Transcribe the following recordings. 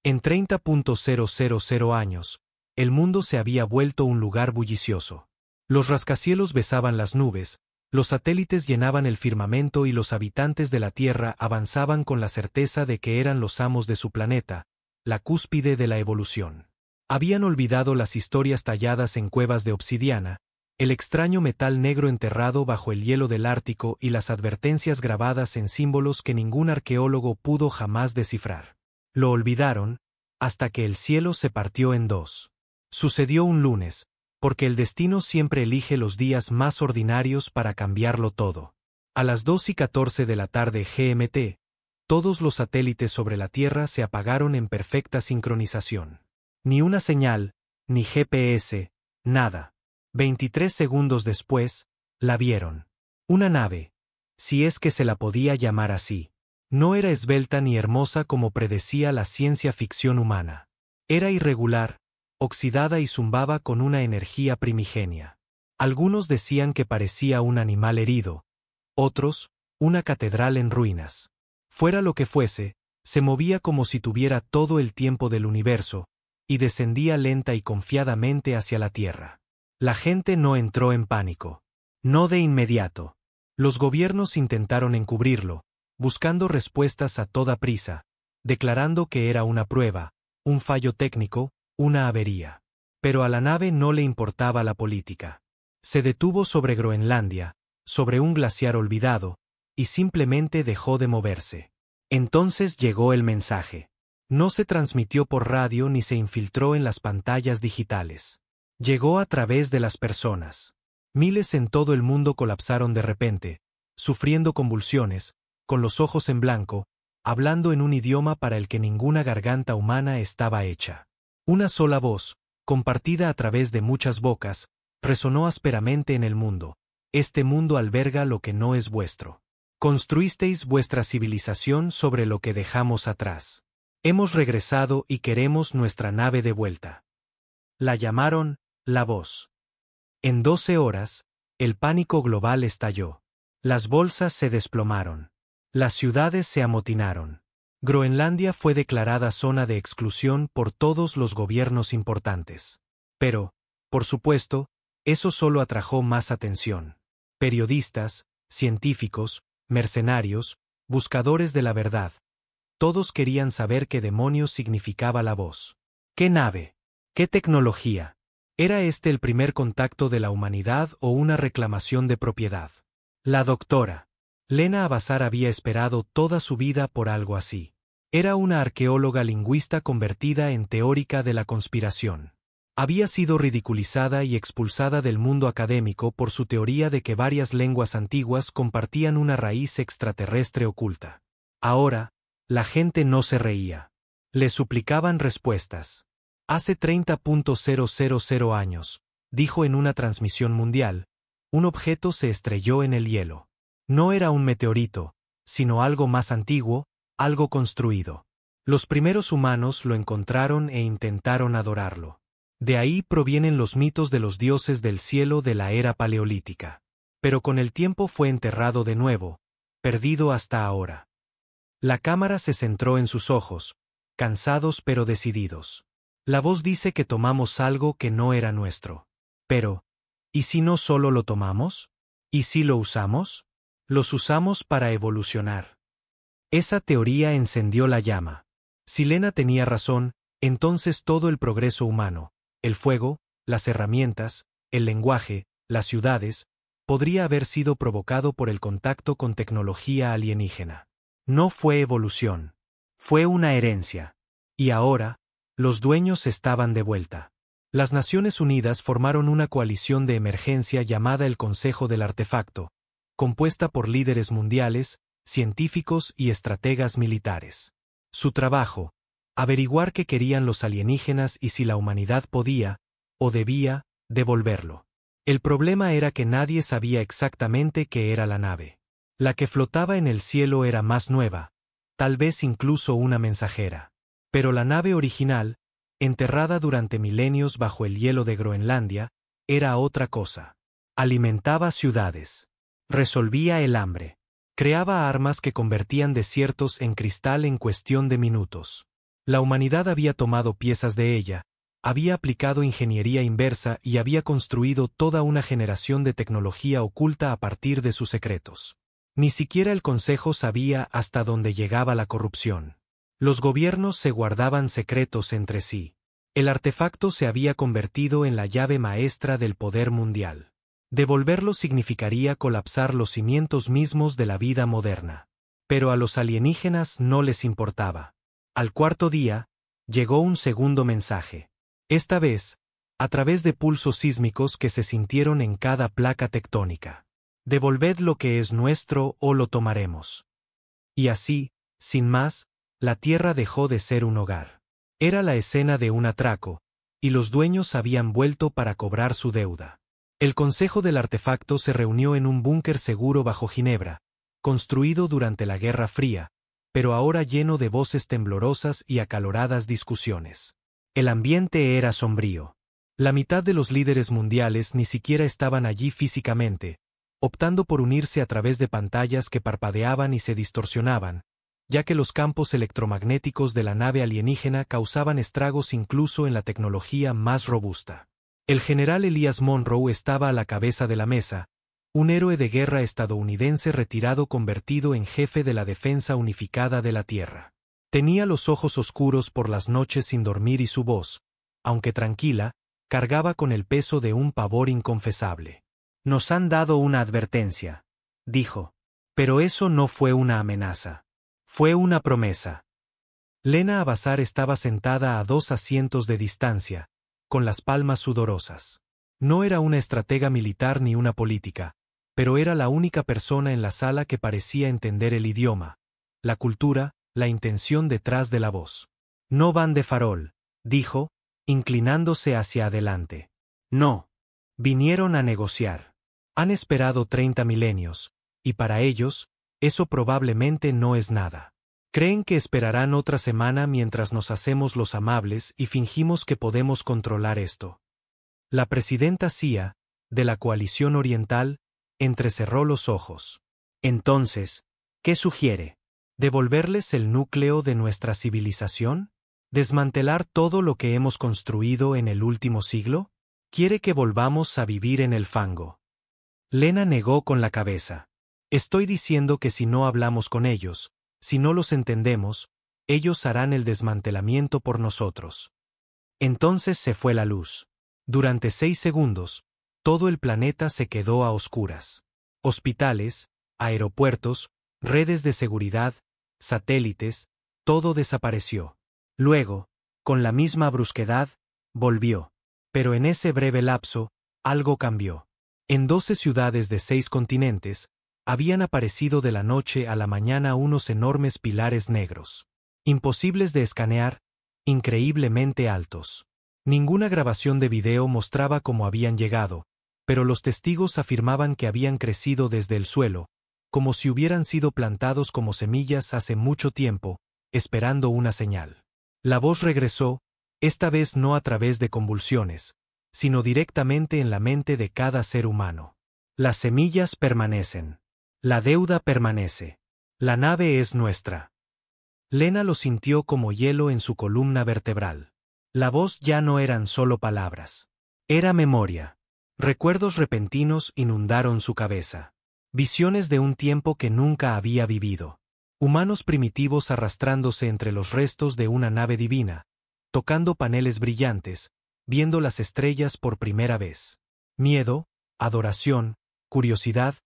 En 30.000 años, el mundo se había vuelto un lugar bullicioso. Los rascacielos besaban las nubes, los satélites llenaban el firmamento y los habitantes de la Tierra avanzaban con la certeza de que eran los amos de su planeta, la cúspide de la evolución. Habían olvidado las historias talladas en cuevas de obsidiana, el extraño metal negro enterrado bajo el hielo del Ártico y las advertencias grabadas en símbolos que ningún arqueólogo pudo jamás descifrar. Lo olvidaron, hasta que el cielo se partió en dos. Sucedió un lunes, porque el destino siempre elige los días más ordinarios para cambiarlo todo. A las 2:14 de la tarde GMT, todos los satélites sobre la Tierra se apagaron en perfecta sincronización. Ni una señal, ni GPS, nada. 23 segundos después, la vieron. Una nave, si es que se la podía llamar así. No era esbelta ni hermosa como predecía la ciencia ficción humana. Era irregular, oxidada y zumbaba con una energía primigenia. Algunos decían que parecía un animal herido, otros, una catedral en ruinas. Fuera lo que fuese, se movía como si tuviera todo el tiempo del universo, y descendía lenta y confiadamente hacia la Tierra. La gente no entró en pánico. No de inmediato. Los gobiernos intentaron encubrirlo, buscando respuestas a toda prisa, declarando que era una prueba, un fallo técnico, una avería. Pero a la nave no le importaba la política. Se detuvo sobre Groenlandia, sobre un glaciar olvidado, y simplemente dejó de moverse. Entonces llegó el mensaje. No se transmitió por radio ni se infiltró en las pantallas digitales. Llegó a través de las personas. Miles en todo el mundo colapsaron de repente, sufriendo convulsiones, con los ojos en blanco, hablando en un idioma para el que ninguna garganta humana estaba hecha. Una sola voz, compartida a través de muchas bocas, resonó ásperamente en el mundo. Este mundo alberga lo que no es vuestro. Construisteis vuestra civilización sobre lo que dejamos atrás. Hemos regresado y queremos nuestra nave de vuelta. La llamaron La Voz. En 12 horas, el pánico global estalló. Las bolsas se desplomaron. Las ciudades se amotinaron. Groenlandia fue declarada zona de exclusión por todos los gobiernos importantes. Pero, por supuesto, eso solo atrajo más atención. Periodistas, científicos, mercenarios, buscadores de la verdad. Todos querían saber qué demonios significaba la voz. ¿Qué nave? ¿Qué tecnología? ¿Era este el primer contacto de la humanidad o una reclamación de propiedad? La doctora Lena Abasar había esperado toda su vida por algo así. Era una arqueóloga lingüista convertida en teórica de la conspiración. Había sido ridiculizada y expulsada del mundo académico por su teoría de que varias lenguas antiguas compartían una raíz extraterrestre oculta. Ahora, la gente no se reía. Le suplicaban respuestas. Hace 30.000 años, dijo en una transmisión mundial, un objeto se estrelló en el hielo. No era un meteorito, sino algo más antiguo, algo construido. Los primeros humanos lo encontraron e intentaron adorarlo. De ahí provienen los mitos de los dioses del cielo de la era paleolítica. Pero con el tiempo fue enterrado de nuevo, perdido hasta ahora. La cámara se centró en sus ojos, cansados pero decididos. La voz dice que tomamos algo que no era nuestro. Pero, ¿y si no solo lo tomamos? ¿Y si lo usamos? Los usamos para evolucionar. Esa teoría encendió la llama. Si Lena tenía razón, entonces todo el progreso humano, el fuego, las herramientas, el lenguaje, las ciudades, podría haber sido provocado por el contacto con tecnología alienígena. No fue evolución. Fue una herencia. Y ahora, los dueños estaban de vuelta. Las Naciones Unidas formaron una coalición de emergencia llamada el Consejo del Artefacto, compuesta por líderes mundiales, científicos y estrategas militares. Su trabajo, averiguar qué querían los alienígenas y si la humanidad podía, o debía, devolverlo. El problema era que nadie sabía exactamente qué era la nave. La que flotaba en el cielo era más nueva, tal vez incluso una mensajera. Pero la nave original, enterrada durante milenios bajo el hielo de Groenlandia, era otra cosa. Alimentaba ciudades. Resolvía el hambre. Creaba armas que convertían desiertos en cristal en cuestión de minutos. La humanidad había tomado piezas de ella, había aplicado ingeniería inversa y había construido toda una generación de tecnología oculta a partir de sus secretos. Ni siquiera el Consejo sabía hasta dónde llegaba la corrupción. Los gobiernos se guardaban secretos entre sí. El artefacto se había convertido en la llave maestra del poder mundial. Devolverlo significaría colapsar los cimientos mismos de la vida moderna. Pero a los alienígenas no les importaba. Al cuarto día, llegó un segundo mensaje. Esta vez, a través de pulsos sísmicos que se sintieron en cada placa tectónica. Devolved lo que es nuestro o lo tomaremos. Y así, sin más, la Tierra dejó de ser un hogar. Era la escena de un atraco, y los dueños habían vuelto para cobrar su deuda. El Consejo del Artefacto se reunió en un búnker seguro bajo Ginebra, construido durante la Guerra Fría, pero ahora lleno de voces temblorosas y acaloradas discusiones. El ambiente era sombrío. La mitad de los líderes mundiales ni siquiera estaban allí físicamente, optando por unirse a través de pantallas que parpadeaban y se distorsionaban, ya que los campos electromagnéticos de la nave alienígena causaban estragos incluso en la tecnología más robusta. El general Elias Monroe estaba a la cabeza de la mesa, un héroe de guerra estadounidense retirado convertido en jefe de la defensa unificada de la Tierra. Tenía los ojos oscuros por las noches sin dormir y su voz, aunque tranquila, cargaba con el peso de un pavor inconfesable. «Nos han dado una advertencia», dijo. Pero eso no fue una amenaza. Fue una promesa. Lena Abazar estaba sentada a 2 asientos de distancia, con las palmas sudorosas. No era una estratega militar ni una política, pero era la única persona en la sala que parecía entender el idioma, la cultura, la intención detrás de la voz. «No van de farol», dijo, inclinándose hacia adelante. «No. Vinieron a negociar. Han esperado 30 milenios, y para ellos, eso probablemente no es nada. Creen que esperarán otra semana mientras nos hacemos los amables y fingimos que podemos controlar esto». La presidenta Sia, de la Coalición Oriental, entrecerró los ojos. «Entonces, ¿qué sugiere? ¿Devolverles el núcleo de nuestra civilización? ¿Desmantelar todo lo que hemos construido en el último siglo? ¿Quiere que volvamos a vivir en el fango?» Lena negó con la cabeza. «Estoy diciendo que si no hablamos con ellos, si no los entendemos, ellos harán el desmantelamiento por nosotros». Entonces se fue la luz. Durante 6 segundos, todo el planeta se quedó a oscuras. Hospitales, aeropuertos, redes de seguridad, satélites, todo desapareció. Luego, con la misma brusquedad, volvió. Pero en ese breve lapso, algo cambió. En 12 ciudades de 6 continentes, habían aparecido de la noche a la mañana unos enormes pilares negros. Imposibles de escanear, increíblemente altos. Ninguna grabación de video mostraba cómo habían llegado, pero los testigos afirmaban que habían crecido desde el suelo, como si hubieran sido plantados como semillas hace mucho tiempo, esperando una señal. La voz regresó, esta vez no a través de convulsiones, sino directamente en la mente de cada ser humano. Las semillas permanecen. La deuda permanece. La nave es nuestra. Lena lo sintió como hielo en su columna vertebral. La voz ya no eran solo palabras. Era memoria. Recuerdos repentinos inundaron su cabeza. Visiones de un tiempo que nunca había vivido. Humanos primitivos arrastrándose entre los restos de una nave divina, tocando paneles brillantes, viendo las estrellas por primera vez. Miedo, adoración, curiosidad,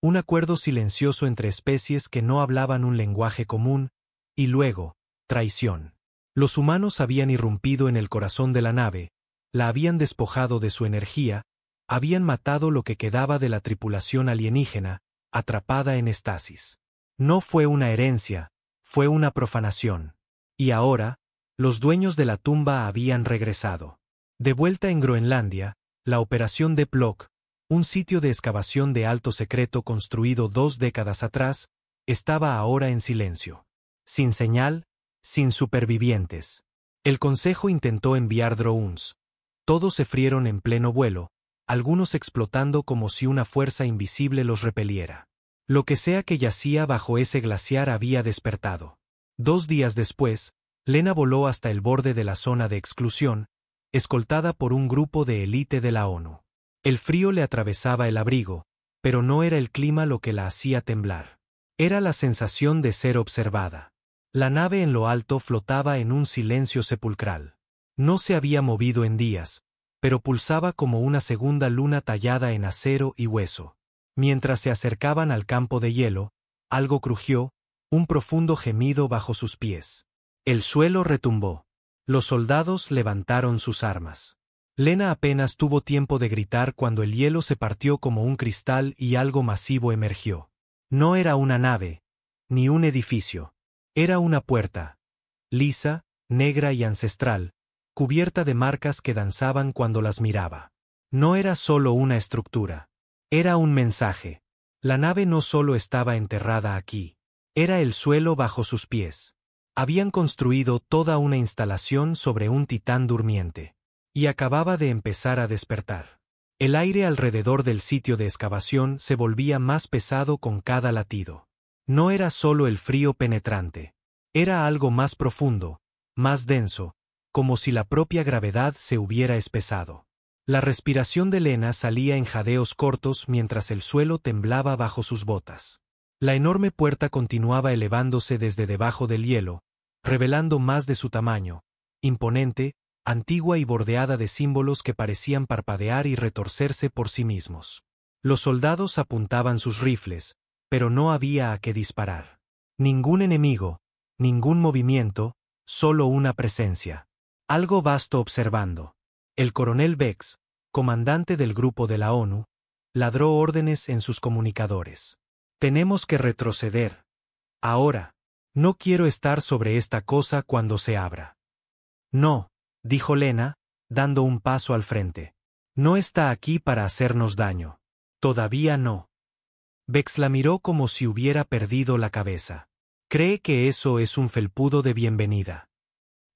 un acuerdo silencioso entre especies que no hablaban un lenguaje común, y luego, traición. Los humanos habían irrumpido en el corazón de la nave, la habían despojado de su energía, habían matado lo que quedaba de la tripulación alienígena, atrapada en estasis. No fue una herencia, fue una profanación. Y ahora, los dueños de la tumba habían regresado. De vuelta en Groenlandia, la operación Deep Lock, un sitio de excavación de alto secreto construido 2 décadas atrás, estaba ahora en silencio. Sin señal, sin supervivientes. El Consejo intentó enviar drones. Todos se frieron en pleno vuelo, algunos explotando como si una fuerza invisible los repeliera. Lo que sea que yacía bajo ese glaciar había despertado. 2 días después, Lena voló hasta el borde de la zona de exclusión, escoltada por un grupo de élite de la ONU. El frío le atravesaba el abrigo, pero no era el clima lo que la hacía temblar. Era la sensación de ser observada. La nave en lo alto flotaba en un silencio sepulcral. No se había movido en días, pero pulsaba como una segunda luna tallada en acero y hueso. Mientras se acercaban al campo de hielo, algo crujió, un profundo gemido bajo sus pies. El suelo retumbó. Los soldados levantaron sus armas. Lena apenas tuvo tiempo de gritar cuando el hielo se partió como un cristal y algo masivo emergió. No era una nave, ni un edificio. Era una puerta, lisa, negra y ancestral, cubierta de marcas que danzaban cuando las miraba. No era solo una estructura. Era un mensaje. La nave no solo estaba enterrada aquí. Era el suelo bajo sus pies. Habían construido toda una instalación sobre un titán durmiente. Y acababa de empezar a despertar. El aire alrededor del sitio de excavación se volvía más pesado con cada latido. No era solo el frío penetrante. Era algo más profundo, más denso, como si la propia gravedad se hubiera espesado. La respiración de Lena salía en jadeos cortos mientras el suelo temblaba bajo sus botas. La enorme puerta continuaba elevándose desde debajo del hielo, revelando más de su tamaño, imponente, antigua y bordeada de símbolos que parecían parpadear y retorcerse por sí mismos. Los soldados apuntaban sus rifles, pero no había a qué disparar. Ningún enemigo, ningún movimiento, solo una presencia. Algo vasto observando. El coronel Bex, comandante del grupo de la ONU, ladró órdenes en sus comunicadores. Tenemos que retroceder. Ahora. No quiero estar sobre esta cosa cuando se abra. No, dijo Lena, dando un paso al frente. No está aquí para hacernos daño. Todavía no. Bex la miró como si hubiera perdido la cabeza. Cree que eso es un felpudo de bienvenida.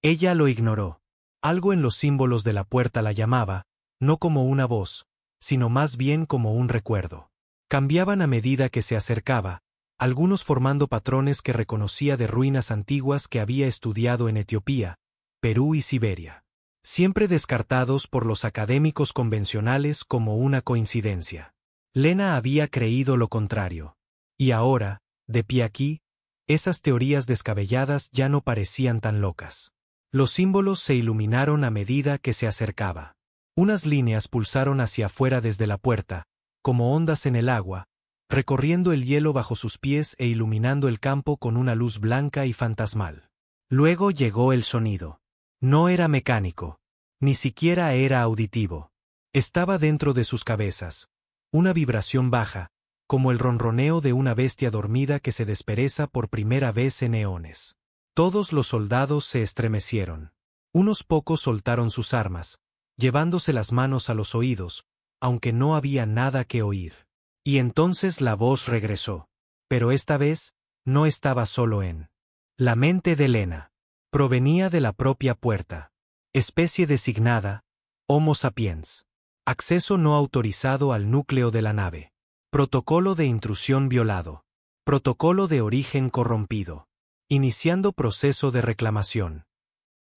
Ella lo ignoró. Algo en los símbolos de la puerta la llamaba, no como una voz, sino más bien como un recuerdo. Cambiaban a medida que se acercaba, algunos formando patrones que reconocía de ruinas antiguas que había estudiado en Etiopía, Perú y Siberia. Siempre descartados por los académicos convencionales como una coincidencia. Lena había creído lo contrario. Y ahora, de pie aquí, esas teorías descabelladas ya no parecían tan locas. Los símbolos se iluminaron a medida que se acercaba. Unas líneas pulsaron hacia afuera desde la puerta, como ondas en el agua, recorriendo el hielo bajo sus pies e iluminando el campo con una luz blanca y fantasmal. Luego llegó el sonido. No era mecánico. Ni siquiera era auditivo. Estaba dentro de sus cabezas. Una vibración baja, como el ronroneo de una bestia dormida que se despereza por primera vez en eones. Todos los soldados se estremecieron. Unos pocos soltaron sus armas, llevándose las manos a los oídos, aunque no había nada que oír. Y entonces la voz regresó. Pero esta vez, no estaba solo en la mente de Lena. Provenía de la propia puerta. Especie designada, Homo sapiens. Acceso no autorizado al núcleo de la nave. Protocolo de intrusión violado. Protocolo de origen corrompido. Iniciando proceso de reclamación.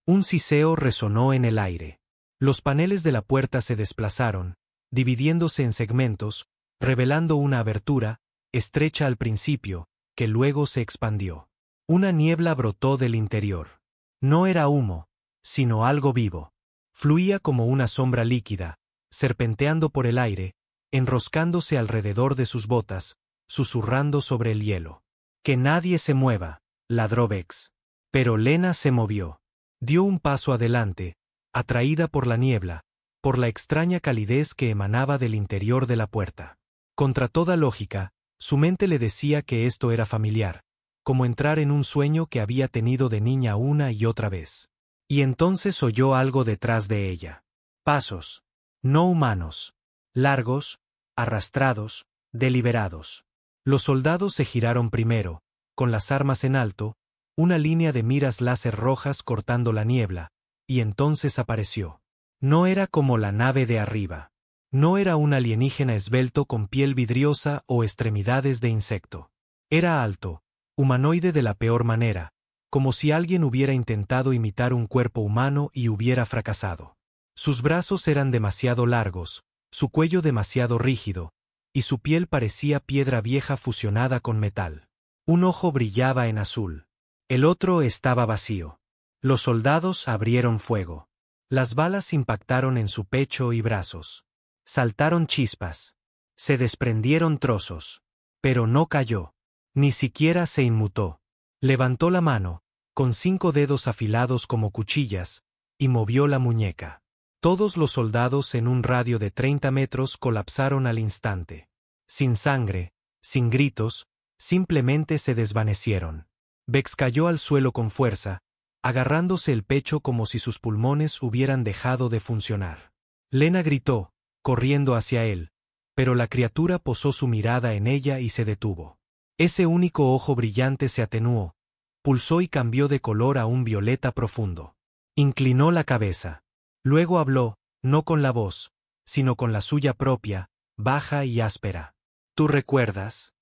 Un siseo resonó en el aire. Los paneles de la puerta se desplazaron, dividiéndose en segmentos, revelando una abertura, estrecha al principio, que luego se expandió. Una niebla brotó del interior. No era humo, sino algo vivo. Fluía como una sombra líquida, serpenteando por el aire, enroscándose alrededor de sus botas, susurrando sobre el hielo. «Que nadie se mueva», ladró Bex. Pero Lena se movió. Dio un paso adelante, atraída por la niebla, por la extraña calidez que emanaba del interior de la puerta. Contra toda lógica, su mente le decía que esto era familiar, como entrar en un sueño que había tenido de niña una y otra vez. Y entonces oyó algo detrás de ella. Pasos. No humanos. Largos, arrastrados, deliberados. Los soldados se giraron primero, con las armas en alto, una línea de miras láser rojas cortando la niebla, y entonces apareció. No era como la nave de arriba. No era un alienígena esbelto con piel vidriosa o extremidades de insecto. Era alto, humanoide de la peor manera, como si alguien hubiera intentado imitar un cuerpo humano y hubiera fracasado. Sus brazos eran demasiado largos, su cuello demasiado rígido, y su piel parecía piedra vieja fusionada con metal. Un ojo brillaba en azul. El otro estaba vacío. Los soldados abrieron fuego. Las balas impactaron en su pecho y brazos. Saltaron chispas. Se desprendieron trozos. Pero no cayó. Ni siquiera se inmutó. Levantó la mano, con 5 dedos afilados como cuchillas, y movió la muñeca. Todos los soldados en un radio de 30 metros colapsaron al instante. Sin sangre, sin gritos, simplemente se desvanecieron. Vex cayó al suelo con fuerza, agarrándose el pecho como si sus pulmones hubieran dejado de funcionar. Lena gritó, corriendo hacia él, pero la criatura posó su mirada en ella y se detuvo. Ese único ojo brillante se atenuó, pulsó y cambió de color a un violeta profundo. Inclinó la cabeza. Luego habló, no con la voz, sino con la suya propia, baja y áspera. ¿Tú recuerdas?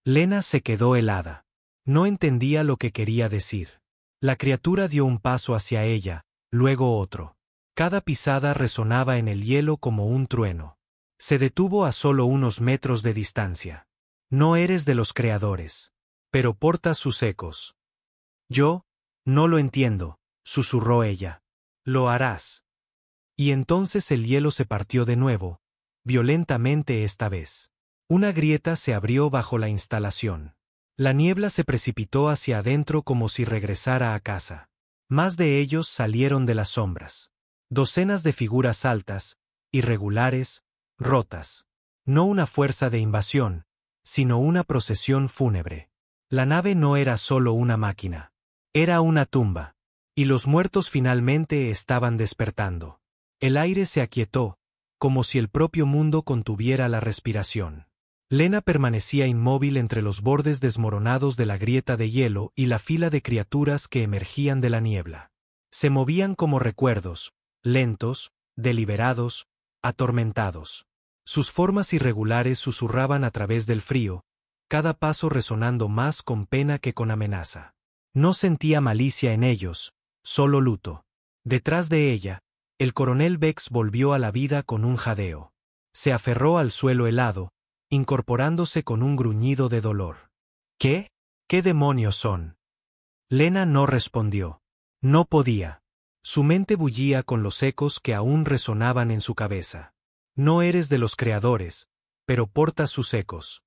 Lena se quedó helada. No entendía lo que quería decir. La criatura dio un paso hacia ella, luego otro. Cada pisada resonaba en el hielo como un trueno. Se detuvo a solo unos metros de distancia. No eres de los creadores. Pero portas sus ecos. Yo, no lo entiendo, susurró ella. Lo harás. Y entonces el hielo se partió de nuevo, violentamente esta vez. Una grieta se abrió bajo la instalación. La niebla se precipitó hacia adentro como si regresara a casa. Más de ellos salieron de las sombras. Docenas de figuras altas, irregulares, rotas. No una fuerza de invasión, sino una procesión fúnebre. La nave no era solo una máquina. Era una tumba. Y los muertos finalmente estaban despertando. El aire se aquietó, como si el propio mundo contuviera la respiración. Lena permanecía inmóvil entre los bordes desmoronados de la grieta de hielo y la fila de criaturas que emergían de la niebla. Se movían como recuerdos, lentos, deliberados, atormentados. Sus formas irregulares susurraban a través del frío, cada paso resonando más con pena que con amenaza. No sentía malicia en ellos, solo luto. Detrás de ella, el coronel Vex volvió a la vida con un jadeo. Se aferró al suelo helado, incorporándose con un gruñido de dolor. ¿Qué? ¿Qué demonios son? Lena no respondió. No podía. Su mente bullía con los ecos que aún resonaban en su cabeza. No eres de los creadores, pero portas sus ecos.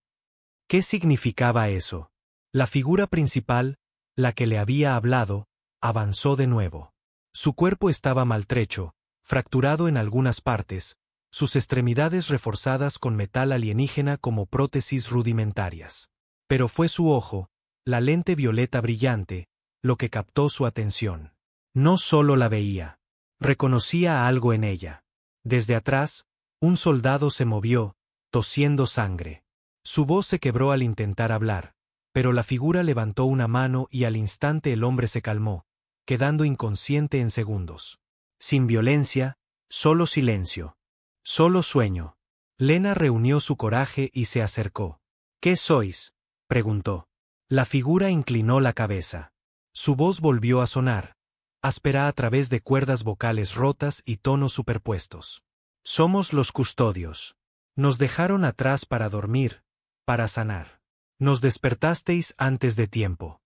¿Qué significaba eso? La figura principal, la que le había hablado, avanzó de nuevo. Su cuerpo estaba maltrecho, fracturado en algunas partes, sus extremidades reforzadas con metal alienígena como prótesis rudimentarias. Pero fue su ojo, la lente violeta brillante, lo que captó su atención. No solo la veía. Reconocía algo en ella. Desde atrás, un soldado se movió, tosiendo sangre. Su voz se quebró al intentar hablar, pero la figura levantó una mano y al instante el hombre se calmó, quedando inconsciente en segundos. Sin violencia, solo silencio. Solo sueño. Lena reunió su coraje y se acercó. ¿Qué sois? Preguntó. La figura inclinó la cabeza. Su voz volvió a sonar, áspera a través de cuerdas vocales rotas y tonos superpuestos. Somos los custodios. Nos dejaron atrás para dormir, para sanar. Nos despertasteis antes de tiempo.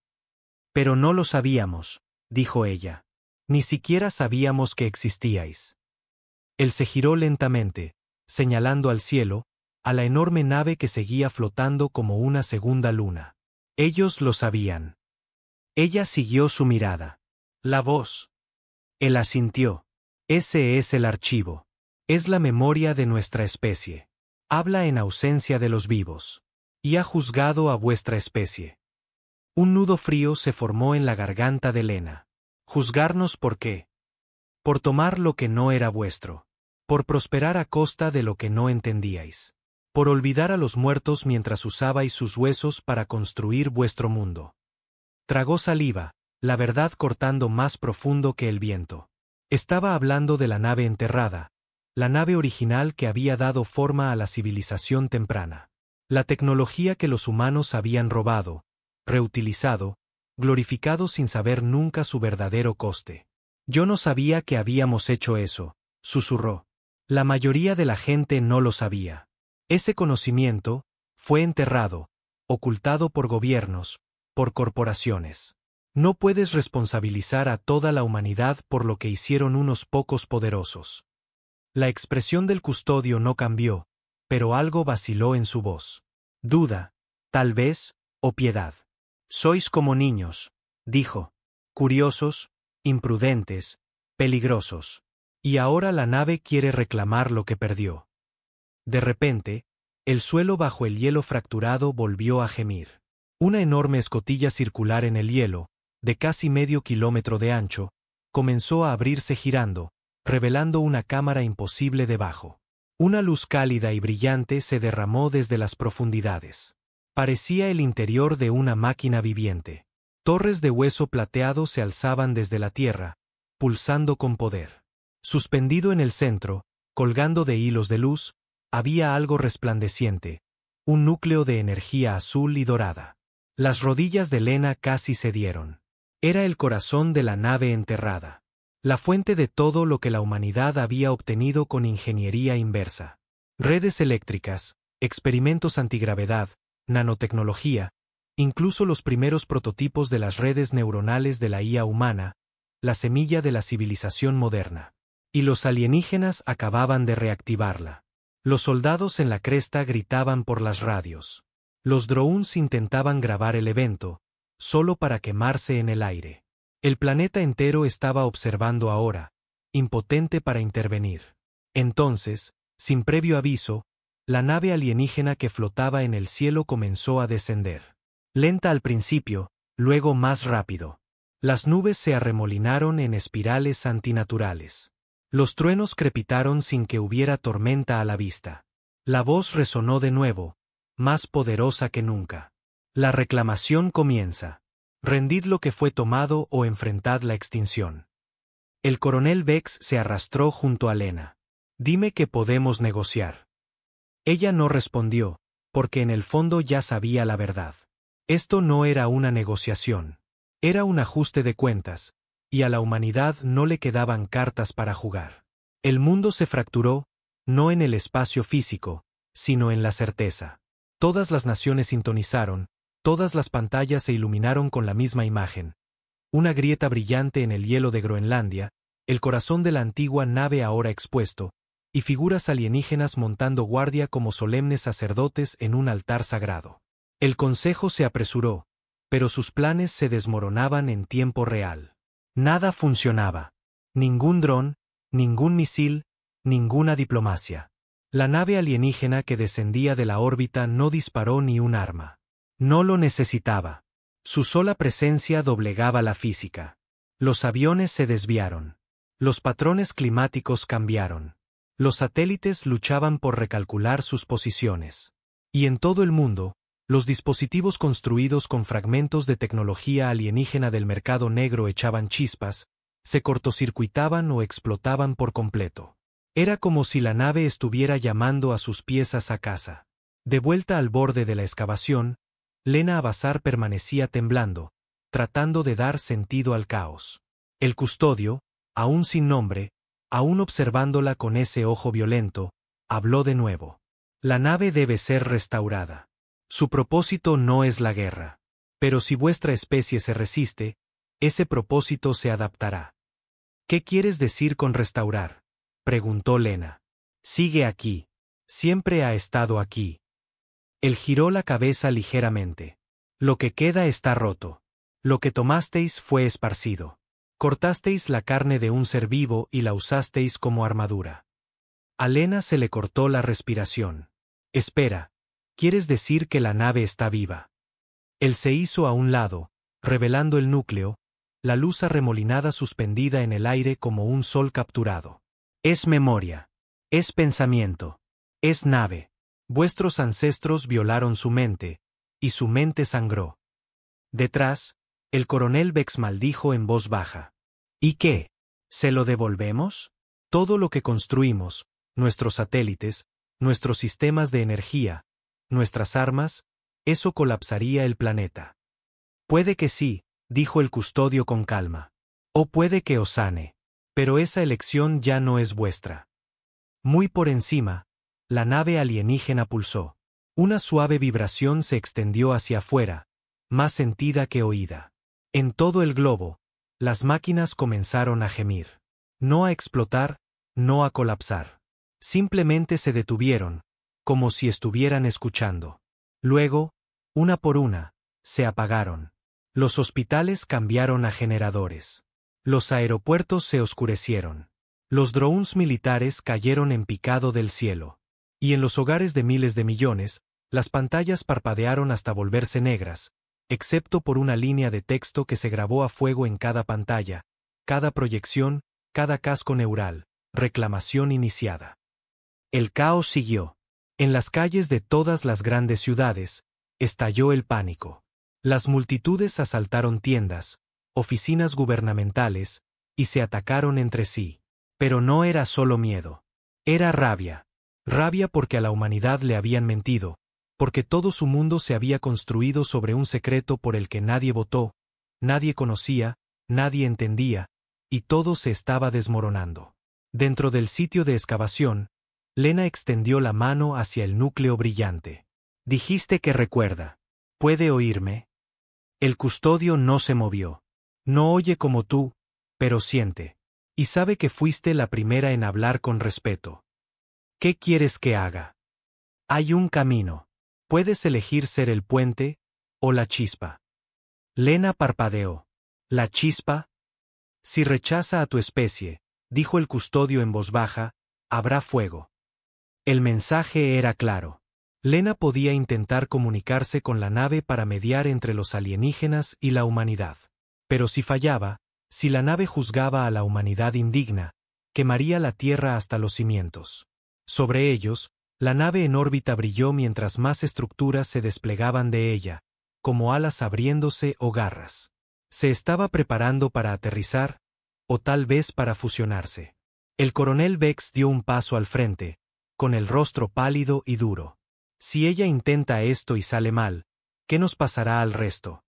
Pero no lo sabíamos, dijo ella. Ni siquiera sabíamos que existíais. Él se giró lentamente, señalando al cielo, a la enorme nave que seguía flotando como una segunda luna. Ellos lo sabían. Ella siguió su mirada. La voz. Él asintió. Ese es el archivo. Es la memoria de nuestra especie. Habla en ausencia de los vivos. Y ha juzgado a vuestra especie. Un nudo frío se formó en la garganta de Lena. ¿Juzgarnos por qué? Por tomar lo que no era vuestro. Por prosperar a costa de lo que no entendíais. Por olvidar a los muertos mientras usabais sus huesos para construir vuestro mundo. Tragó saliva, la verdad cortando más profundo que el viento. Estaba hablando de la nave enterrada, la nave original que había dado forma a la civilización temprana. La tecnología que los humanos habían robado, reutilizado, glorificado sin saber nunca su verdadero coste. Yo no sabía que habíamos hecho eso, susurró. La mayoría de la gente no lo sabía. Ese conocimiento fue enterrado, ocultado por gobiernos, por corporaciones. No puedes responsabilizar a toda la humanidad por lo que hicieron unos pocos poderosos. La expresión del custodio no cambió, pero algo vaciló en su voz. Duda, tal vez, o piedad. Sois como niños, dijo. Curiosos, imprudentes, peligrosos. Y ahora la nave quiere reclamar lo que perdió. De repente, el suelo bajo el hielo fracturado volvió a gemir. Una enorme escotilla circular en el hielo, de casi medio kilómetro de ancho, comenzó a abrirse girando, revelando una cámara imposible debajo. Una luz cálida y brillante se derramó desde las profundidades. Parecía el interior de una máquina viviente. Torres de hueso plateado se alzaban desde la tierra, pulsando con poder. Suspendido en el centro, colgando de hilos de luz, había algo resplandeciente, un núcleo de energía azul y dorada. Las rodillas de Lena casi cedieron. Era el corazón de la nave enterrada. La fuente de todo lo que la humanidad había obtenido con ingeniería inversa. Redes eléctricas, experimentos antigravedad, nanotecnología, incluso los primeros prototipos de las redes neuronales de la IA humana, la semilla de la civilización moderna. Y los alienígenas acababan de reactivarla. Los soldados en la cresta gritaban por las radios. Los drones intentaban grabar el evento, solo para quemarse en el aire. El planeta entero estaba observando ahora, impotente para intervenir. Entonces, sin previo aviso, la nave alienígena que flotaba en el cielo comenzó a descender. Lenta al principio, luego más rápido. Las nubes se arremolinaron en espirales antinaturales. Los truenos crepitaron sin que hubiera tormenta a la vista. La voz resonó de nuevo, más poderosa que nunca. La reclamación comienza. Rendid lo que fue tomado o enfrentad la extinción. El coronel Vex se arrastró junto a Lena. Dime que podemos negociar. Ella no respondió, porque en el fondo ya sabía la verdad. Esto no era una negociación. Era un ajuste de cuentas, y a la humanidad no le quedaban cartas para jugar. El mundo se fracturó, no en el espacio físico, sino en la certeza. Todas las naciones sintonizaron, todas las pantallas se iluminaron con la misma imagen. Una grieta brillante en el hielo de Groenlandia, el corazón de la antigua nave ahora expuesto, y figuras alienígenas montando guardia como solemnes sacerdotes en un altar sagrado. El consejo se apresuró, pero sus planes se desmoronaban en tiempo real. Nada funcionaba. Ningún dron, ningún misil, ninguna diplomacia. La nave alienígena que descendía de la órbita no disparó ni un arma. No lo necesitaba. Su sola presencia doblegaba la física. Los aviones se desviaron. Los patrones climáticos cambiaron. Los satélites luchaban por recalcular sus posiciones. Y en todo el mundo, los dispositivos construidos con fragmentos de tecnología alienígena del mercado negro echaban chispas, se cortocircuitaban o explotaban por completo. Era como si la nave estuviera llamando a sus piezas a casa. De vuelta al borde de la excavación, Lena Abazar permanecía temblando, tratando de dar sentido al caos. El custodio, aún sin nombre, aún observándola con ese ojo violento, habló de nuevo. La nave debe ser restaurada. Su propósito no es la guerra. Pero si vuestra especie se resiste, ese propósito se adaptará. ¿Qué quieres decir con restaurar?, preguntó Lena. Sigue aquí. Siempre ha estado aquí. Él giró la cabeza ligeramente. Lo que queda está roto. Lo que tomasteis fue esparcido. Cortasteis la carne de un ser vivo y la usasteis como armadura. A Lena se le cortó la respiración. Espera, ¿quieres decir que la nave está viva? Él se hizo a un lado, revelando el núcleo, la luz arremolinada suspendida en el aire como un sol capturado. Es memoria. Es pensamiento. Es nave. Vuestros ancestros violaron su mente, y su mente sangró. Detrás, el coronel Vex maldijo en voz baja. ¿Y qué? ¿Se lo devolvemos? Todo lo que construimos, nuestros satélites, nuestros sistemas de energía, nuestras armas, eso colapsaría el planeta. Puede que sí, dijo el custodio con calma. O puede que os sane. Pero esa elección ya no es vuestra. Muy por encima, la nave alienígena pulsó. Una suave vibración se extendió hacia afuera, más sentida que oída. En todo el globo, las máquinas comenzaron a gemir. No a explotar, no a colapsar. Simplemente se detuvieron, como si estuvieran escuchando. Luego, una por una, se apagaron. Los hospitales cambiaron a generadores. Los aeropuertos se oscurecieron. Los drones militares cayeron en picado del cielo. Y en los hogares de miles de millones, las pantallas parpadearon hasta volverse negras, excepto por una línea de texto que se grabó a fuego en cada pantalla, cada proyección, cada casco neural, reclamación iniciada. El caos siguió. En las calles de todas las grandes ciudades, estalló el pánico. Las multitudes asaltaron tiendas, oficinas gubernamentales, y se atacaron entre sí. Pero no era solo miedo. Era rabia. Rabia porque a la humanidad le habían mentido, porque todo su mundo se había construido sobre un secreto por el que nadie votó, nadie conocía, nadie entendía, y todo se estaba desmoronando. Dentro del sitio de excavación, Lena extendió la mano hacia el núcleo brillante. Dijiste que recuerda. ¿Puede oírme? El custodio no se movió. No oye como tú, pero siente. Y sabe que fuiste la primera en hablar con respeto. ¿Qué quieres que haga? Hay un camino. Puedes elegir ser el puente, o la chispa. Lena parpadeó. ¿La chispa? Si rechaza a tu especie, dijo el custodio en voz baja, habrá fuego. El mensaje era claro. Lena podía intentar comunicarse con la nave para mediar entre los alienígenas y la humanidad. Pero si fallaba, si la nave juzgaba a la humanidad indigna, quemaría la Tierra hasta los cimientos. Sobre ellos, la nave en órbita brilló mientras más estructuras se desplegaban de ella, como alas abriéndose o garras. Se estaba preparando para aterrizar, o tal vez para fusionarse. El coronel Vex dio un paso al frente, con el rostro pálido y duro. Si ella intenta esto y sale mal, ¿qué nos pasará al resto?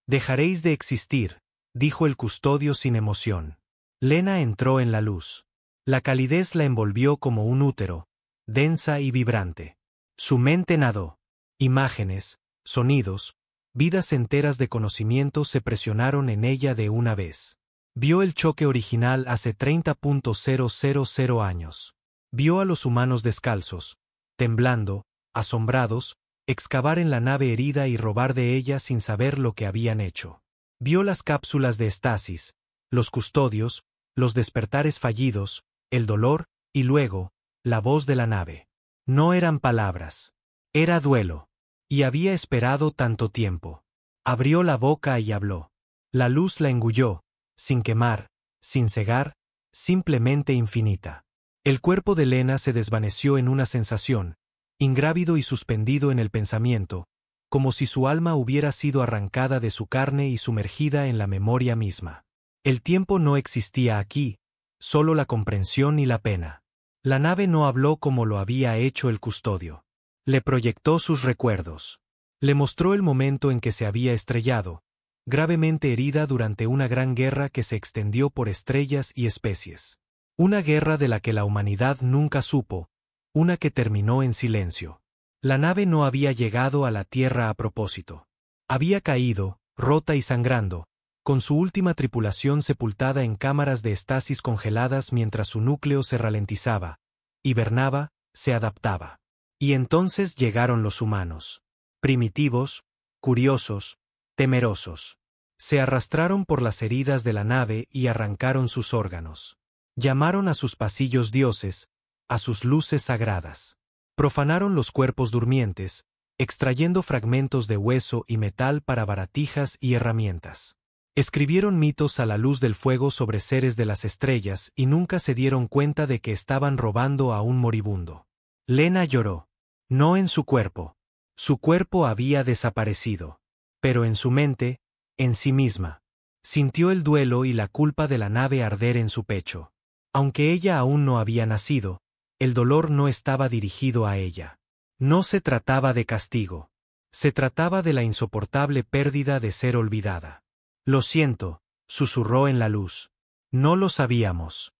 Dejaréis de existir, dijo el custodio sin emoción. Lena entró en la luz. La calidez la envolvió como un útero, densa y vibrante. Su mente nadó. Imágenes, sonidos, vidas enteras de conocimiento se presionaron en ella de una vez. Vio el choque original hace 30.000 años. Vio a los humanos descalzos, temblando, asombrados, excavar en la nave herida y robar de ella sin saber lo que habían hecho. Vio las cápsulas de estasis, los custodios, los despertares fallidos, el dolor, y luego, la voz de la nave. No eran palabras. Era duelo. Y había esperado tanto tiempo. Abrió la boca y habló. La luz la engulló, sin quemar, sin cegar, simplemente infinita. El cuerpo de Lena se desvaneció en una sensación, ingrávido y suspendido en el pensamiento, como si su alma hubiera sido arrancada de su carne y sumergida en la memoria misma. El tiempo no existía aquí, solo la comprensión y la pena. La nave no habló como lo había hecho el custodio. Le proyectó sus recuerdos. Le mostró el momento en que se había estrellado, gravemente herida durante una gran guerra que se extendió por estrellas y especies. Una guerra de la que la humanidad nunca supo, una que terminó en silencio. La nave no había llegado a la Tierra a propósito. Había caído, rota y sangrando, con su última tripulación sepultada en cámaras de estasis congeladas mientras su núcleo se ralentizaba, hibernaba, se adaptaba. Y entonces llegaron los humanos. Primitivos, curiosos, temerosos. Se arrastraron por las heridas de la nave y arrancaron sus órganos. Llamaron a sus pasillos dioses, a sus luces sagradas. Profanaron los cuerpos durmientes, extrayendo fragmentos de hueso y metal para baratijas y herramientas. Escribieron mitos a la luz del fuego sobre seres de las estrellas y nunca se dieron cuenta de que estaban robando a un moribundo. Lena lloró. No en su cuerpo. Su cuerpo había desaparecido. Pero en su mente, en sí misma. Sintió el duelo y la culpa de la nave arder en su pecho. Aunque ella aún no había nacido, el dolor no estaba dirigido a ella. No se trataba de castigo. Se trataba de la insoportable pérdida de ser olvidada. Lo siento, susurró en la luz. No lo sabíamos.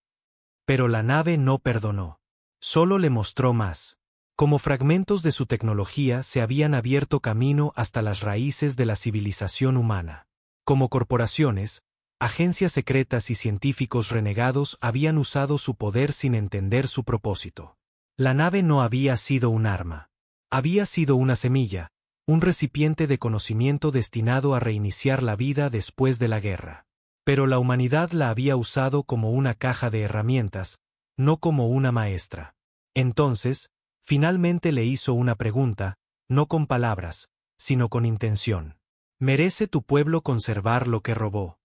Pero la nave no perdonó. Solo le mostró más. Como fragmentos de su tecnología se habían abierto camino hasta las raíces de la civilización humana. Como corporaciones, agencias secretas y científicos renegados habían usado su poder sin entender su propósito. La nave no había sido un arma. Había sido una semilla, un recipiente de conocimiento destinado a reiniciar la vida después de la guerra. Pero la humanidad la había usado como una caja de herramientas, no como una maestra. Entonces, finalmente le hizo una pregunta, no con palabras, sino con intención. ¿Merece tu pueblo conservar lo que robó?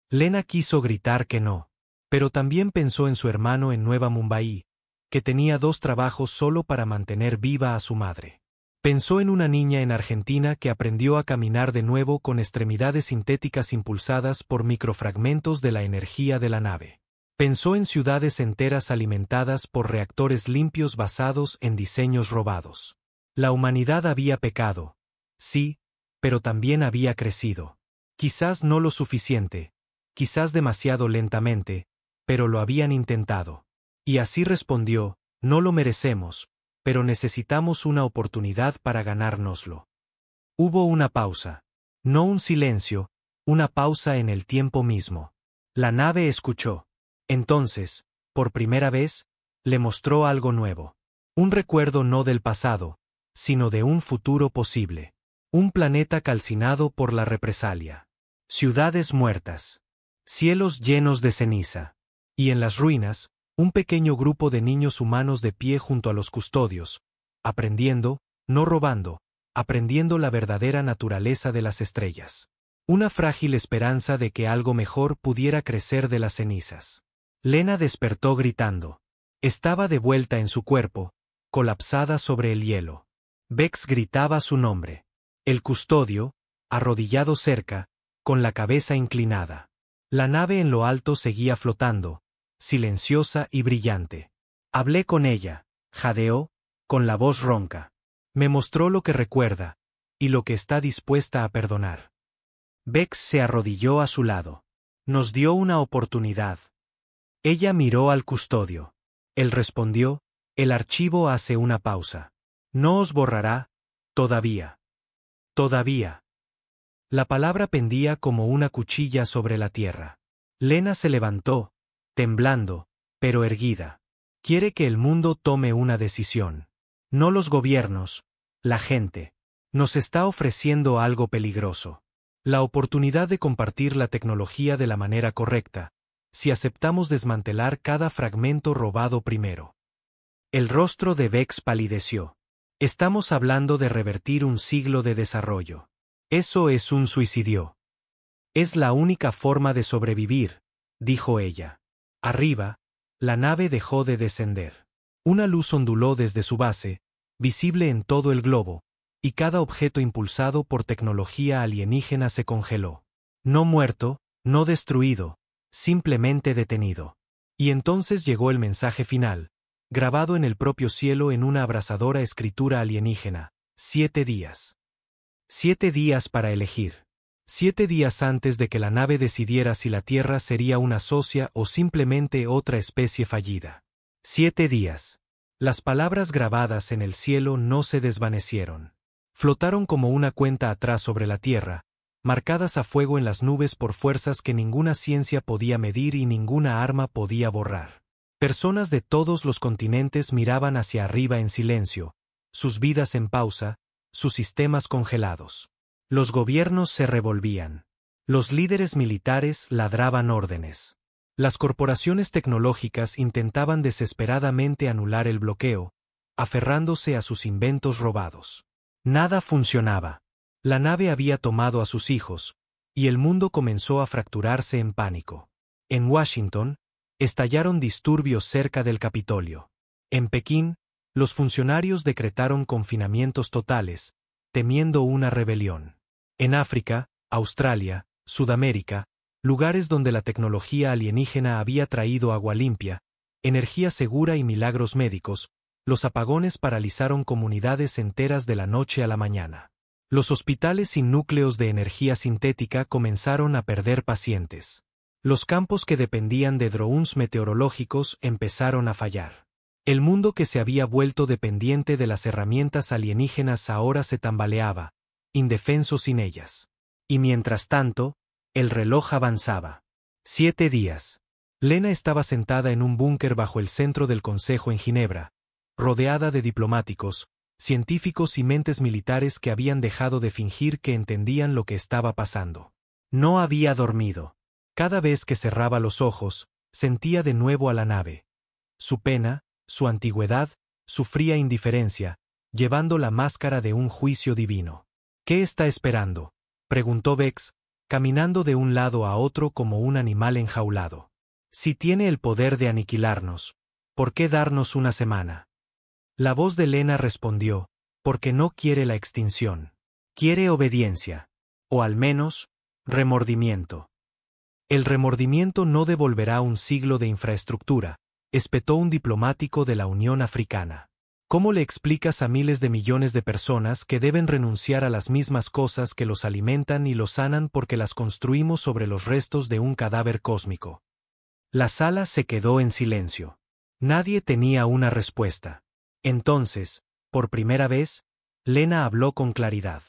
Lena quiso gritar que no, pero también pensó en su hermano en Nueva Mumbai, que tenía 2 trabajos solo para mantener viva a su madre. Pensó en una niña en Argentina que aprendió a caminar de nuevo con extremidades sintéticas impulsadas por microfragmentos de la energía de la nave. Pensó en ciudades enteras alimentadas por reactores limpios basados en diseños robados. La humanidad había pecado, sí, pero también había crecido. Quizás no lo suficiente, quizás demasiado lentamente, pero lo habían intentado. Y así respondió, no lo merecemos, pero necesitamos una oportunidad para ganárnoslo. Hubo una pausa. No un silencio, una pausa en el tiempo mismo. La nave escuchó. Entonces, por primera vez, le mostró algo nuevo. Un recuerdo no del pasado, sino de un futuro posible. Un planeta calcinado por la represalia. Ciudades muertas. Cielos llenos de ceniza. Y en las ruinas, un pequeño grupo de niños humanos de pie junto a los custodios, aprendiendo, no robando, aprendiendo la verdadera naturaleza de las estrellas. Una frágil esperanza de que algo mejor pudiera crecer de las cenizas. Lena despertó gritando. Estaba de vuelta en su cuerpo, colapsada sobre el hielo. Vex gritaba su nombre. El custodio, arrodillado cerca, con la cabeza inclinada. La nave en lo alto seguía flotando, silenciosa y brillante. Hablé con ella, jadeó, con la voz ronca. Me mostró lo que recuerda, y lo que está dispuesta a perdonar. Vex se arrodilló a su lado. Nos dio una oportunidad. Ella miró al custodio. Él respondió, el archivo hace una pausa. No os borrará, todavía. Todavía. La palabra pendía como una cuchilla sobre la tierra. Lena se levantó, temblando, pero erguida. Quiere que el mundo tome una decisión. No los gobiernos, la gente. Nos está ofreciendo algo peligroso. La oportunidad de compartir la tecnología de la manera correcta, si aceptamos desmantelar cada fragmento robado primero. El rostro de Vex palideció. Estamos hablando de revertir un siglo de desarrollo. Eso es un suicidio. Es la única forma de sobrevivir, dijo ella. Arriba, la nave dejó de descender. Una luz onduló desde su base, visible en todo el globo, y cada objeto impulsado por tecnología alienígena se congeló. No muerto, no destruido, simplemente detenido. Y entonces llegó el mensaje final, grabado en el propio cielo en una abrasadora escritura alienígena: 7 días. 7 días para elegir. 7 días antes de que la nave decidiera si la Tierra sería una socia o simplemente otra especie fallida. 7 días. Las palabras grabadas en el cielo no se desvanecieron. Flotaron como una cuenta atrás sobre la Tierra, marcadas a fuego en las nubes por fuerzas que ninguna ciencia podía medir y ninguna arma podía borrar. Personas de todos los continentes miraban hacia arriba en silencio, sus vidas en pausa, sus sistemas congelados. Los gobiernos se revolvían. Los líderes militares ladraban órdenes. Las corporaciones tecnológicas intentaban desesperadamente anular el bloqueo, aferrándose a sus inventos robados. Nada funcionaba. La nave había tomado a sus hijos, y el mundo comenzó a fracturarse en pánico. En Washington, estallaron disturbios cerca del Capitolio. En Pekín, los funcionarios decretaron confinamientos totales, temiendo una rebelión. En África, Australia, Sudamérica, lugares donde la tecnología alienígena había traído agua limpia, energía segura y milagros médicos, los apagones paralizaron comunidades enteras de la noche a la mañana. Los hospitales sin núcleos de energía sintética comenzaron a perder pacientes. Los campos que dependían de drones meteorológicos empezaron a fallar. El mundo que se había vuelto dependiente de las herramientas alienígenas ahora se tambaleaba, indefenso sin ellas. Y mientras tanto, el reloj avanzaba. 7 días. Lena estaba sentada en un búnker bajo el centro del Consejo en Ginebra, rodeada de diplomáticos, científicos y mentes militares que habían dejado de fingir que entendían lo que estaba pasando. No había dormido. Cada vez que cerraba los ojos, sentía de nuevo a la nave. Su pena, su antigüedad, su fría indiferencia, llevando la máscara de un juicio divino. ¿Qué está esperando?, preguntó Vex, caminando de un lado a otro como un animal enjaulado. Si tiene el poder de aniquilarnos, ¿por qué darnos una semana? La voz de Lena respondió, porque no quiere la extinción. Quiere obediencia. O al menos, remordimiento. El remordimiento no devolverá un siglo de infraestructura, espetó un diplomático de la Unión Africana. ¿Cómo le explicas a miles de millones de personas que deben renunciar a las mismas cosas que los alimentan y los sanan porque las construimos sobre los restos de un cadáver cósmico? La sala se quedó en silencio. Nadie tenía una respuesta. Entonces, por primera vez, Lena habló con claridad.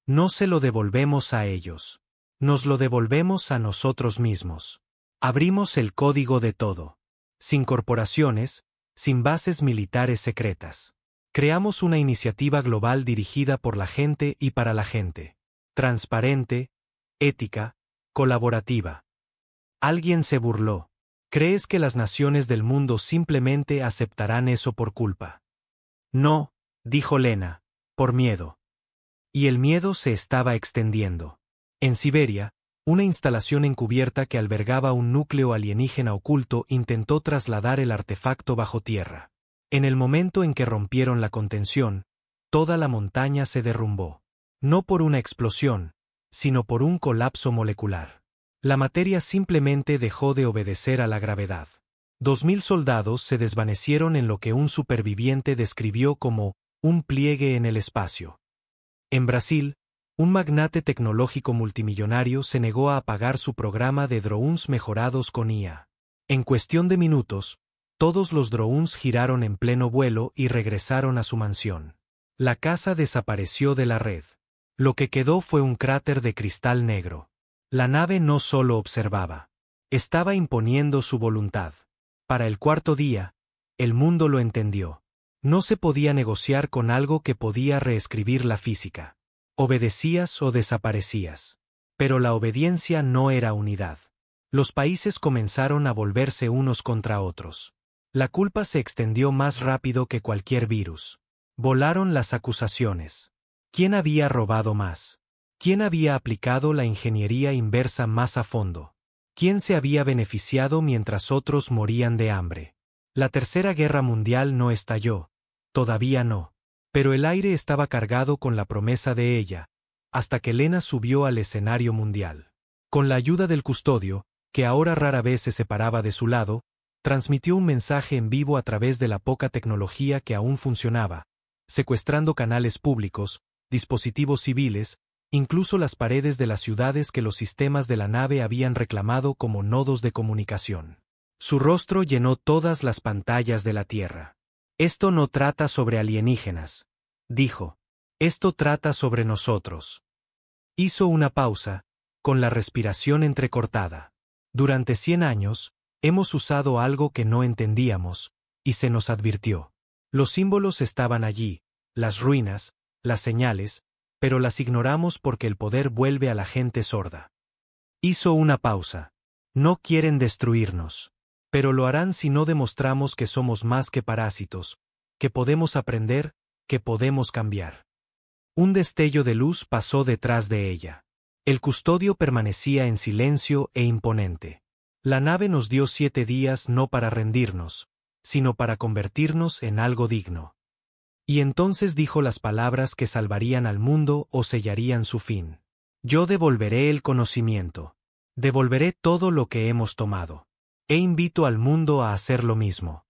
No se lo devolvemos a ellos. Nos lo devolvemos a nosotros mismos. Abrimos el código de todo. Sin corporaciones, sin bases militares secretas. Creamos una iniciativa global dirigida por la gente y para la gente. Transparente, ética, colaborativa. Alguien se burló. ¿Crees que las naciones del mundo simplemente aceptarán eso por culpa? No, dijo Lena, por miedo. Y el miedo se estaba extendiendo. En Siberia, una instalación encubierta que albergaba un núcleo alienígena oculto intentó trasladar el artefacto bajo tierra. En el momento en que rompieron la contención, toda la montaña se derrumbó. No por una explosión, sino por un colapso molecular. La materia simplemente dejó de obedecer a la gravedad. 2000 soldados se desvanecieron en lo que un superviviente describió como un pliegue en el espacio. En Brasil, un magnate tecnológico multimillonario se negó a apagar su programa de drones mejorados con IA. En cuestión de minutos, todos los drones giraron en pleno vuelo y regresaron a su mansión. La casa desapareció de la red. Lo que quedó fue un cráter de cristal negro. La nave no solo observaba. Estaba imponiendo su voluntad. Para el 4.º día, el mundo lo entendió. No se podía negociar con algo que podía reescribir la física. Obedecías o desaparecías. Pero la obediencia no era unidad. Los países comenzaron a volverse unos contra otros. La culpa se extendió más rápido que cualquier virus. Volaron las acusaciones. ¿Quién había robado más? ¿Quién había aplicado la ingeniería inversa más a fondo? ¿Quién se había beneficiado mientras otros morían de hambre? La Tercera Guerra Mundial no estalló. Todavía no. Pero el aire estaba cargado con la promesa de ella, hasta que Lena subió al escenario mundial. Con la ayuda del custodio, que ahora rara vez se separaba de su lado, transmitió un mensaje en vivo a través de la poca tecnología que aún funcionaba, secuestrando canales públicos, dispositivos civiles, incluso las paredes de las ciudades que los sistemas de la nave habían reclamado como nodos de comunicación. Su rostro llenó todas las pantallas de la Tierra. Esto no trata sobre alienígenas, dijo. Esto trata sobre nosotros. Hizo una pausa, con la respiración entrecortada. Durante 100 años, hemos usado algo que no entendíamos, y se nos advirtió. Los símbolos estaban allí, las ruinas, las señales, pero las ignoramos porque el poder vuelve a la gente sorda. Hizo una pausa. No quieren destruirnos. Pero lo harán si no demostramos que somos más que parásitos, que podemos aprender, que podemos cambiar. Un destello de luz pasó detrás de ella. El custodio permanecía en silencio e imponente. La nave nos dio 7 días no para rendirnos, sino para convertirnos en algo digno. Y entonces dijo las palabras que salvarían al mundo o sellarían su fin. Yo devolveré el conocimiento. Devolveré todo lo que hemos tomado. E invito al mundo a hacer lo mismo.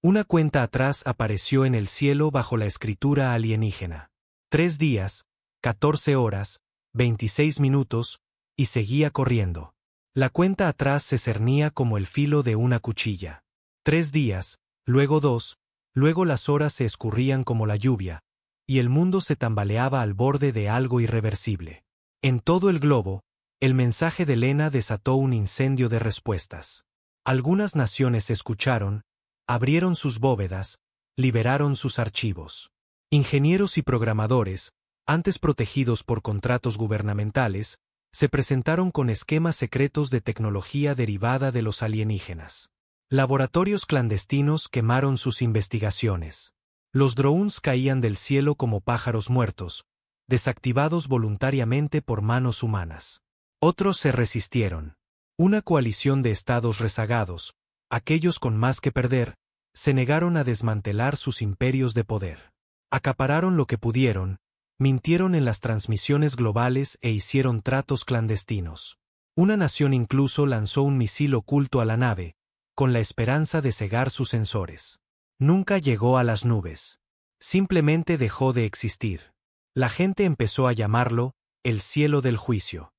Una cuenta atrás apareció en el cielo bajo la escritura alienígena. 3 días, 14 horas, 26 minutos, y seguía corriendo. La cuenta atrás se cernía como el filo de una cuchilla. 3 días, luego 2, luego las horas se escurrían como la lluvia, y el mundo se tambaleaba al borde de algo irreversible. En todo el globo, el mensaje de Lena desató un incendio de respuestas. Algunas naciones escucharon, abrieron sus bóvedas, liberaron sus archivos. Ingenieros y programadores, antes protegidos por contratos gubernamentales, se presentaron con esquemas secretos de tecnología derivada de los alienígenas. Laboratorios clandestinos quemaron sus investigaciones. Los drones caían del cielo como pájaros muertos, desactivados voluntariamente por manos humanas. Otros se resistieron. Una coalición de estados rezagados, aquellos con más que perder, se negaron a desmantelar sus imperios de poder. Acapararon lo que pudieron, mintieron en las transmisiones globales e hicieron tratos clandestinos. Una nación incluso lanzó un misil oculto a la nave, con la esperanza de cegar sus sensores. Nunca llegó a las nubes. Simplemente dejó de existir. La gente empezó a llamarlo el cielo del juicio.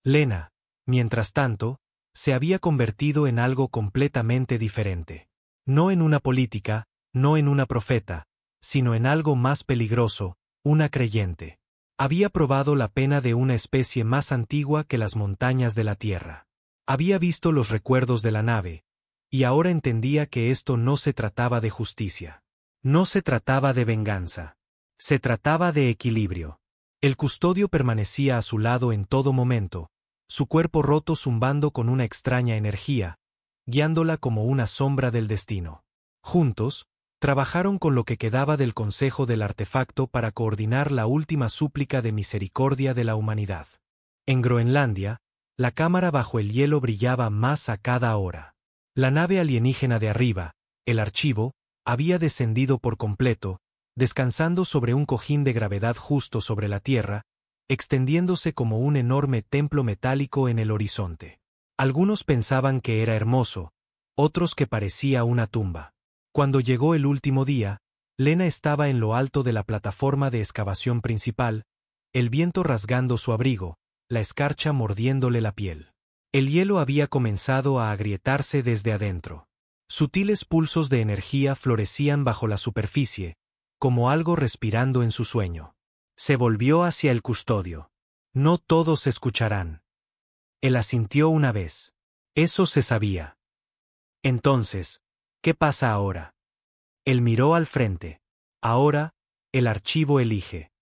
Lena, mientras tanto, se había convertido en algo completamente diferente. No en una política, no en una profeta, sino en algo más peligroso, una creyente. Había probado la pena de una especie más antigua que las montañas de la Tierra. Había visto los recuerdos de la nave, y ahora entendía que esto no se trataba de justicia. No se trataba de venganza. Se trataba de equilibrio. El custodio permanecía a su lado en todo momento, su cuerpo roto zumbando con una extraña energía, guiándola como una sombra del destino. Juntos, trabajaron con lo que quedaba del Consejo del Artefacto para coordinar la última súplica de misericordia de la humanidad. En Groenlandia, la cámara bajo el hielo brillaba más a cada hora. La nave alienígena de arriba, el archivo, había descendido por completo, descansando sobre un cojín de gravedad justo sobre la Tierra, extendiéndose como un enorme templo metálico en el horizonte. Algunos pensaban que era hermoso, otros que parecía una tumba. Cuando llegó el último día, Lena estaba en lo alto de la plataforma de excavación principal, el viento rasgando su abrigo, la escarcha mordiéndole la piel. El hielo había comenzado a agrietarse desde adentro. Sutiles pulsos de energía florecían bajo la superficie, como algo respirando en su sueño. Se volvió hacia el custodio. No todos escucharán. Él asintió una vez. Eso se sabía. Entonces, ¿qué pasa ahora? Él miró al frente. Ahora, el archivo elige.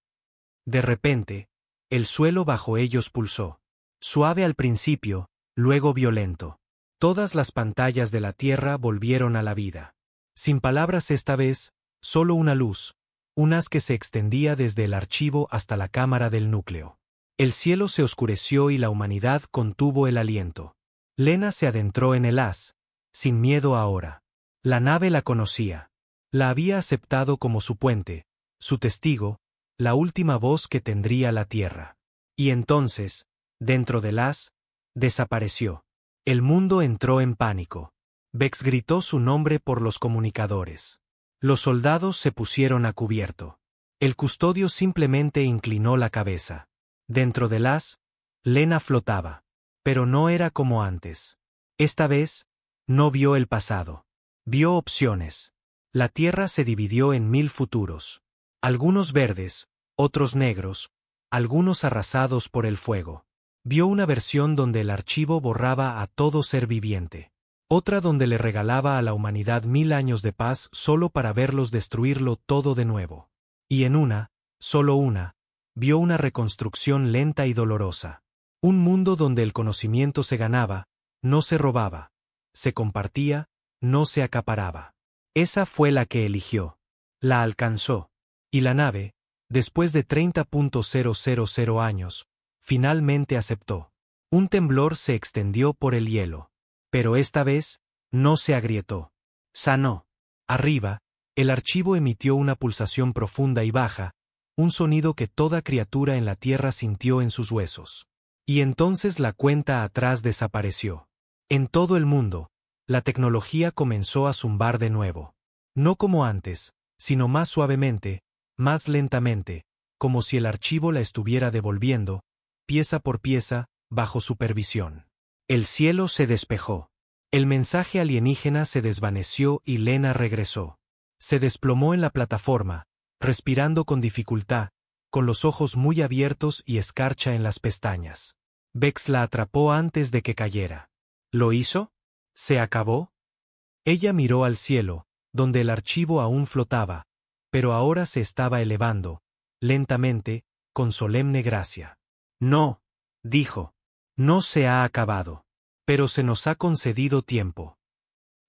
De repente, el suelo bajo ellos pulsó. Suave al principio, luego violento. Todas las pantallas de la Tierra volvieron a la vida. Sin palabras esta vez, solo una luz, un haz que se extendía desde el archivo hasta la cámara del núcleo. El cielo se oscureció y la humanidad contuvo el aliento. Lena se adentró en el haz, sin miedo ahora. La nave la conocía. La había aceptado como su puente, su testigo, la última voz que tendría la Tierra. Y entonces, dentro del haz, desapareció. El mundo entró en pánico. Vex gritó su nombre por los comunicadores. Los soldados se pusieron a cubierto. El custodio simplemente inclinó la cabeza. Dentro del haz, Lena flotaba. Pero no era como antes. Esta vez, no vio el pasado. Vio opciones. La Tierra se dividió en 1000 futuros. Algunos verdes, otros negros, algunos arrasados por el fuego. Vio una versión donde el archivo borraba a todo ser viviente. Otra donde le regalaba a la humanidad 1000 años de paz solo para verlos destruirlo todo de nuevo. Y en una, solo una, vio una reconstrucción lenta y dolorosa. Un mundo donde el conocimiento se ganaba, no se robaba, se compartía, no se acaparaba. Esa fue la que eligió. La alcanzó. Y la nave, después de 30.000 años, finalmente aceptó. Un temblor se extendió por el hielo. Pero esta vez, no se agrietó. Sanó. Arriba, el archivo emitió una pulsación profunda y baja, un sonido que toda criatura en la Tierra sintió en sus huesos. Y entonces la cuenta atrás desapareció. En todo el mundo, la tecnología comenzó a zumbar de nuevo. No como antes, sino más suavemente, más lentamente, como si el archivo la estuviera devolviendo, pieza por pieza, bajo supervisión. El cielo se despejó. El mensaje alienígena se desvaneció y Lena regresó. Se desplomó en la plataforma, respirando con dificultad, con los ojos muy abiertos y escarcha en las pestañas. Vex la atrapó antes de que cayera. ¿Lo hizo? ¿Se acabó? Ella miró al cielo, donde el archivo aún flotaba, pero ahora se estaba elevando, lentamente, con solemne gracia. No, dijo. No se ha acabado. Pero se nos ha concedido tiempo.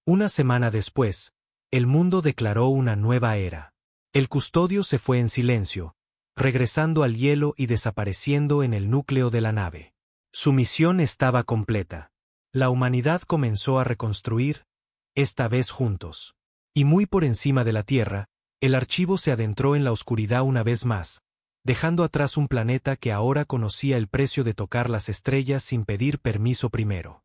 Una semana después, el mundo declaró una nueva era. El custodio se fue en silencio, regresando al hielo y desapareciendo en el núcleo de la nave. Su misión estaba completa. La humanidad comenzó a reconstruir, esta vez juntos. Y muy por encima de la Tierra, el archivo se adentró en la oscuridad una vez más, dejando atrás un planeta que ahora conocía el precio de tocar las estrellas sin pedir permiso primero.